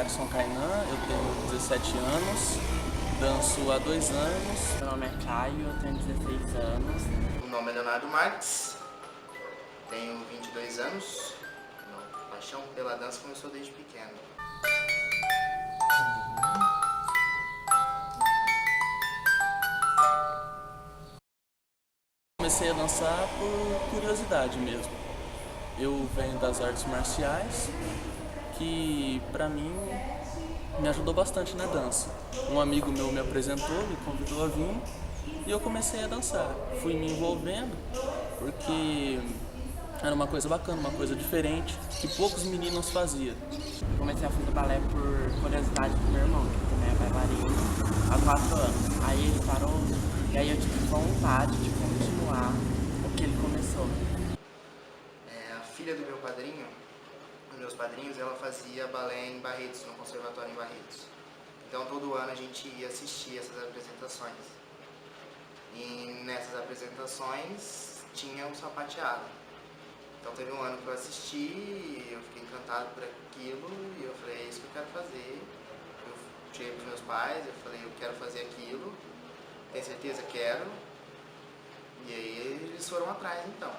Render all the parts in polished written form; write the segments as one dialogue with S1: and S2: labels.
S1: Emerson Kainan, eu tenho 17 anos, danço há 2 anos.
S2: Meu nome é Caio, eu tenho 16 anos.
S3: Meu nome é Leonardo Marques, tenho 22 anos. Minha paixão pela dança começou desde pequeno.
S1: Comecei a dançar por curiosidade mesmo. Eu venho das artes marciais, que pra mim me ajudou bastante na dança. Um amigo meu me apresentou, me convidou a vir e eu comecei a dançar. Fui me envolvendo porque era uma coisa bacana, uma coisa diferente, que poucos meninos faziam.
S2: Comecei a fazer balé por curiosidade do meu irmão, que também é bailarino, há 4 anos. Aí ele parou e aí eu tive vontade de continuar o que ele começou.
S3: A filha do meu padrinho, dos meus padrinhos, ela fazia balé em Barretos, no conservatório em Barretos. Então todo ano a gente ia assistir essas apresentações. E nessas apresentações tinha um sapateado. Então teve um ano que eu assisti, eu fiquei encantado por aquilo e eu falei, é isso que eu quero fazer. Eu cheguei para os meus pais, eu falei, eu quero fazer aquilo, tem certeza? Quero. E aí eles foram atrás então.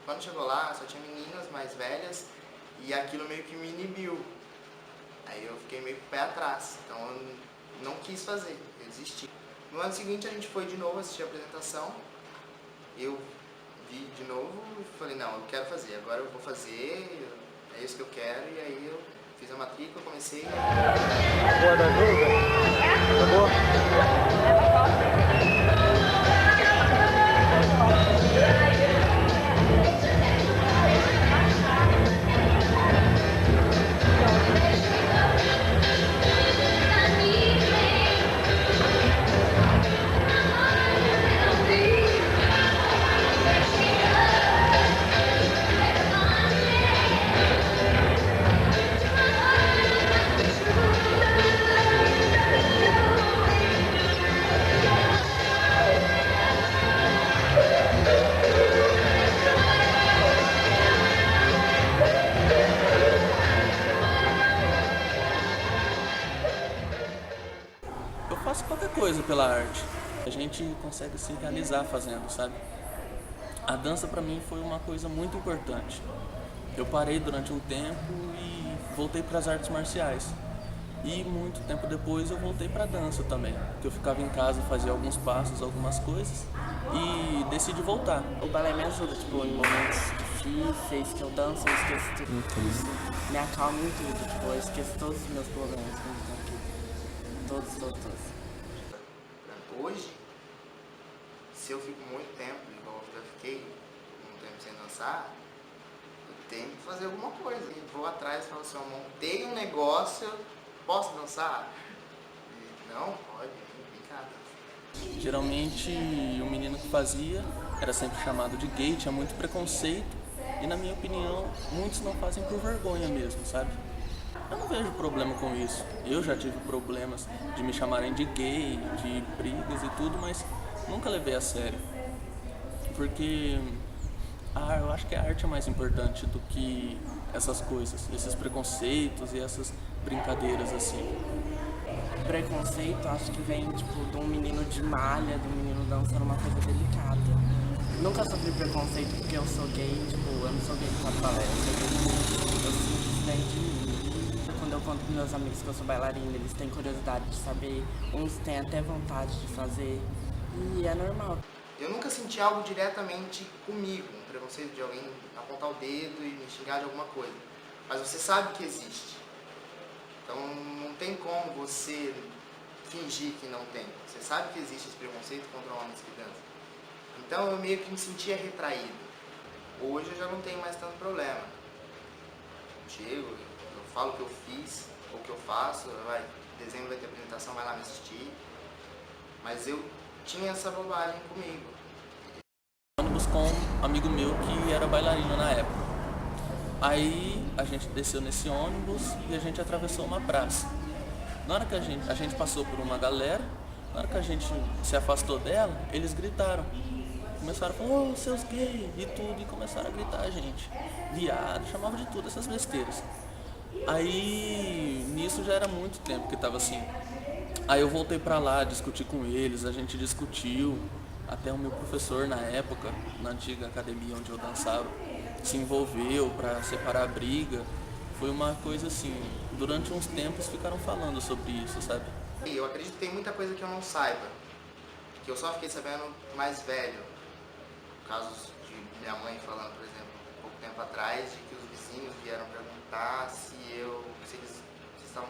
S3: Quando chegou lá, só tinha meninas mais velhas e aquilo meio que me inibiu. Aí eu fiquei meio com o pé atrás, então eu não quis fazer, eu desisti. No ano seguinte a gente foi de novo assistir a apresentação, eu vi de novo e falei, não, eu quero fazer, agora eu vou fazer, é isso que eu quero, e aí eu fiz a matrícula, comecei.
S4: Boa da Juga? Tá boa?
S1: Eu faço qualquer coisa pela arte. A gente consegue se realizar fazendo, sabe? A dança pra mim foi uma coisa muito importante. Eu parei durante um tempo e voltei para as artes marciais. E muito tempo depois eu voltei pra dança também. Porque eu ficava em casa, fazia alguns passos, algumas coisas e decidi voltar.
S2: O balé me ajuda, tipo, em momentos difíceis que eu danço, eu esqueço de tudo. Isso me acalma em tudo, tipo, eu esqueço todos os meus problemas que eu tenho aqui. Todos.
S3: Hoje, se eu fico muito tempo, igual eu já fiquei, um tempo sem dançar, eu tenho que fazer alguma coisa. E vou atrás e falo assim, eu montei um negócio, posso dançar? E, não, pode, vem cá, dança.
S1: Geralmente o menino que fazia era sempre chamado de gay, tinha muito preconceito e, na minha opinião, muitos não fazem por vergonha mesmo, sabe? Eu não vejo problema com isso. Eu já tive problemas de me chamarem de gay, de brigas e tudo, mas nunca levei a sério. Porque eu acho que a arte é mais importante do que essas coisas, esses preconceitos e essas brincadeiras assim.
S2: Preconceito, acho que vem, tipo, de um menino de malha, de um menino dançando uma coisa delicada. Nunca sofri preconceito porque eu sou gay, tipo, eu não sou gay por causa do balé, eu sou gay, eu sinto isso dentro de mim. Quando eu conto pros meus amigos que eu sou bailarina, eles têm curiosidade de saber, uns têm até vontade de fazer, e é normal.
S3: Eu nunca senti algo diretamente comigo, um preconceito de alguém apontar o dedo e me xingar de alguma coisa. Mas você sabe que existe. Então não tem como você fingir que não tem. Você sabe que existe esse preconceito contra homens que dançam. Então eu meio que me sentia retraído. Hoje eu já não tenho mais tanto problema. Chego, eu falo o que eu fiz, ou o que eu faço, dezembro vai ter apresentação, vai lá me assistir. Mas eu tinha essa bobagem comigo.
S1: Ônibus com um amigo meu que era bailarino na época. Aí a gente desceu nesse ônibus e a gente atravessou uma praça. Na hora que a gente passou por uma galera, na hora que a gente se afastou dela, eles gritaram. Começaram a falar, ô, seus gays e tudo, e começaram a gritar a gente. Viado, chamava de tudo, essas besteiras. Aí, nisso, isso já era muito tempo que tava assim. Aí eu voltei pra lá, discuti com eles, a gente discutiu, até o meu professor na época, na antiga academia onde eu dançava, se envolveu pra separar a briga. Foi uma coisa assim, durante uns tempos ficaram falando sobre isso, sabe?
S3: Eu acredito que tem muita coisa que eu não saiba, que eu só fiquei sabendo mais velho. Casos de minha mãe falando, por exemplo, um pouco tempo atrás, de que os vizinhos vieram perguntar se eles estavam...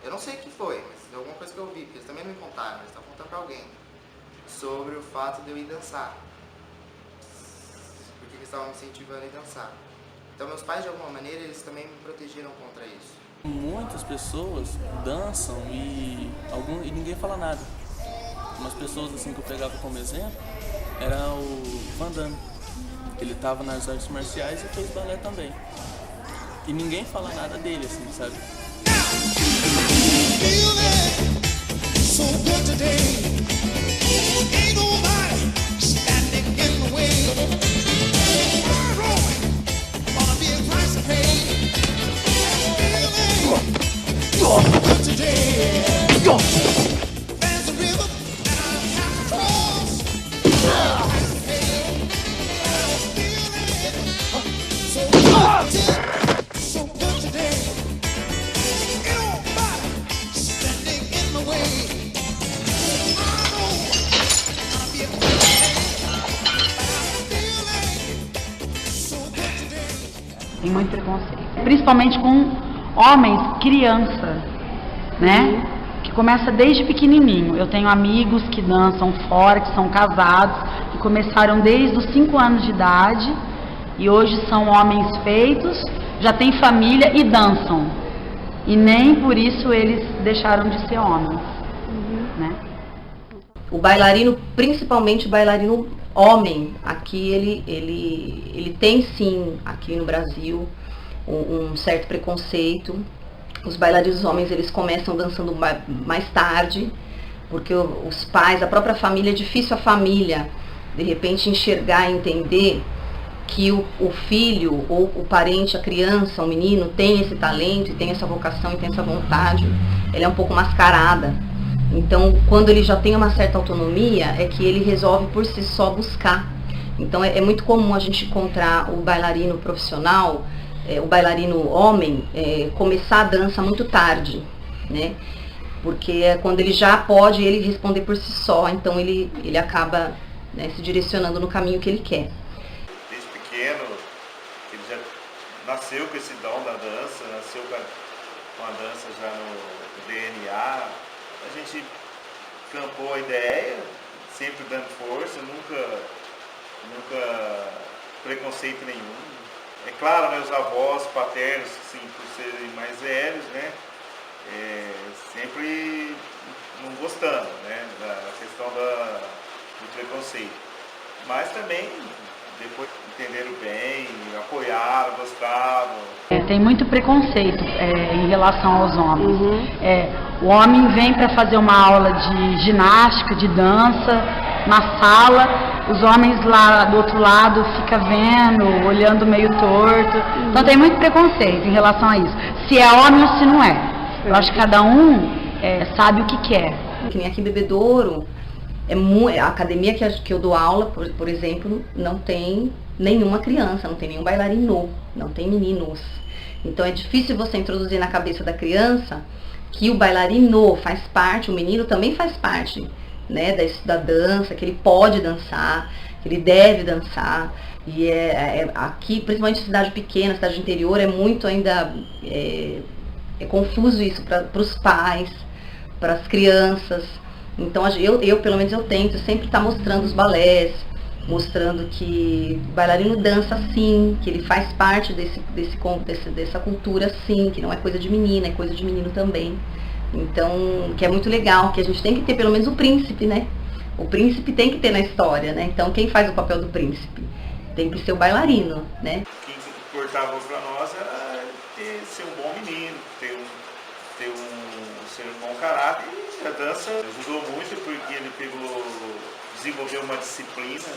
S3: Eu não sei o que foi, mas é alguma coisa que eu vi, porque eles também não me contaram, eles estavam contando pra alguém, sobre o fato de eu ir dançar. Porque eles estavam me incentivando a ir dançar. Então meus pais, de alguma maneira, eles também me protegeram contra isso.
S1: Muitas pessoas dançam e ninguém fala nada. Umas pessoas assim que eu pegava como exemplo era o Van Damme. Ele estava nas artes marciais e fez balé também. E ninguém fala nada dele, assim, sabe?
S5: Tem muito preconceito, principalmente com homens, criança, né? Que começa desde pequenininho. Eu tenho amigos que dançam fora, que são casados, que começaram desde os 5 anos de idade e hoje são homens feitos, já têm família e dançam. E nem por isso eles deixaram de ser homens, né?
S6: O bailarino, principalmente o bailarino homem, aqui ele tem sim, aqui no Brasil, um certo preconceito. Os bailarinos homens, eles começam dançando mais tarde, porque os pais, a própria família, é difícil a família, de repente, enxergar e entender que o filho, ou o parente, a criança, o menino, tem esse talento, e tem essa vocação, e tem essa vontade, ele é um pouco mascarada. Então, quando ele já tem uma certa autonomia, é que ele resolve por si só buscar. Então, é muito comum a gente encontrar o bailarino profissional, o bailarino homem, começar a dança muito tarde, né? Porque é quando ele já pode ele responder por si só, então ele acaba, né, se direcionando no caminho que ele quer.
S7: Desde pequeno, ele já nasceu com esse dom da dança, nasceu com a dança já no DNA. A gente campou a ideia, sempre dando força, nunca preconceito nenhum. É claro, né, os avós paternos, sim, por serem mais velhos, né, sempre não gostando, né, da questão do preconceito. Mas também, depois entenderam bem, apoiaram, gostavam.
S5: Tem muito preconceito em relação aos homens. O homem vem para fazer uma aula de ginástica, de dança, na sala, os homens lá do outro lado ficam vendo, olhando meio torto. Então tem muito preconceito em relação a isso. Se é homem ou se não é. Eu acho que cada um sabe o que quer.
S6: Que nem aqui em Bebedouro, a academia que eu dou aula, por exemplo, não tem nenhuma criança, não tem nenhum bailarino, não tem meninos. Então é difícil você introduzir na cabeça da criança que o bailarino faz parte, o menino também faz parte, né, da dança, que ele pode dançar, que ele deve dançar. E aqui, principalmente em cidade pequena, cidade interior, é muito ainda confuso isso para os pais, para as crianças. Então eu pelo menos eu tento sempre estar mostrando os balés, mostrando que o bailarino dança sim, que ele faz parte dessa cultura sim, que não é coisa de menina, é coisa de menino também. Então, que é muito legal, que a gente tem que ter pelo menos o príncipe, né? O príncipe tem que ter na história, né? Então quem faz o papel do príncipe? Tem que ser o bailarino, né?
S7: O que importava para nós era ser um bom menino, ter um bom caráter. E a dança ajudou muito porque ele desenvolveu uma disciplina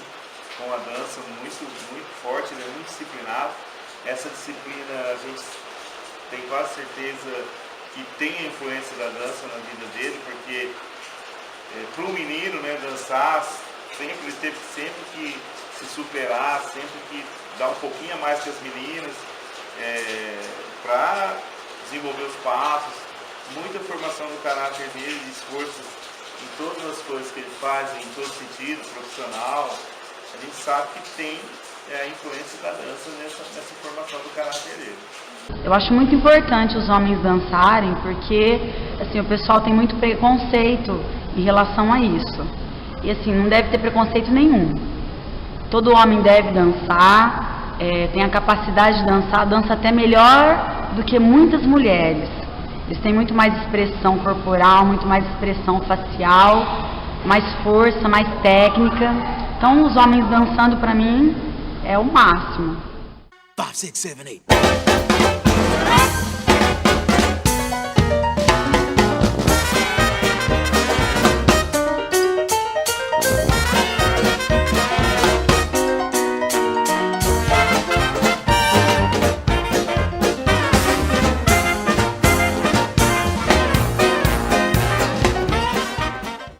S7: com a dança muito, muito forte, ele é muito disciplinado. Essa disciplina a gente tem quase certeza que tem a influência da dança na vida dele, porque para um menino, né, dançar sempre ele teve sempre que se superar, sempre que dar um pouquinho a mais que as meninas, para desenvolver os passos, muita formação do caráter dele, esforço em todas as coisas que ele faz, em todo sentido, profissional. A gente sabe que tem a influência da dança nessa formação do caráter dele.
S5: Eu acho muito importante os homens dançarem, porque assim, o pessoal tem muito preconceito em relação a isso. E assim, não deve ter preconceito nenhum. Todo homem deve dançar, tem a capacidade de dançar, dança até melhor do que muitas mulheres. Eles têm muito mais expressão corporal, muito mais expressão facial, mais força, mais técnica. Então os homens dançando, pra mim, é o máximo.
S8: 5, 6, 7, 8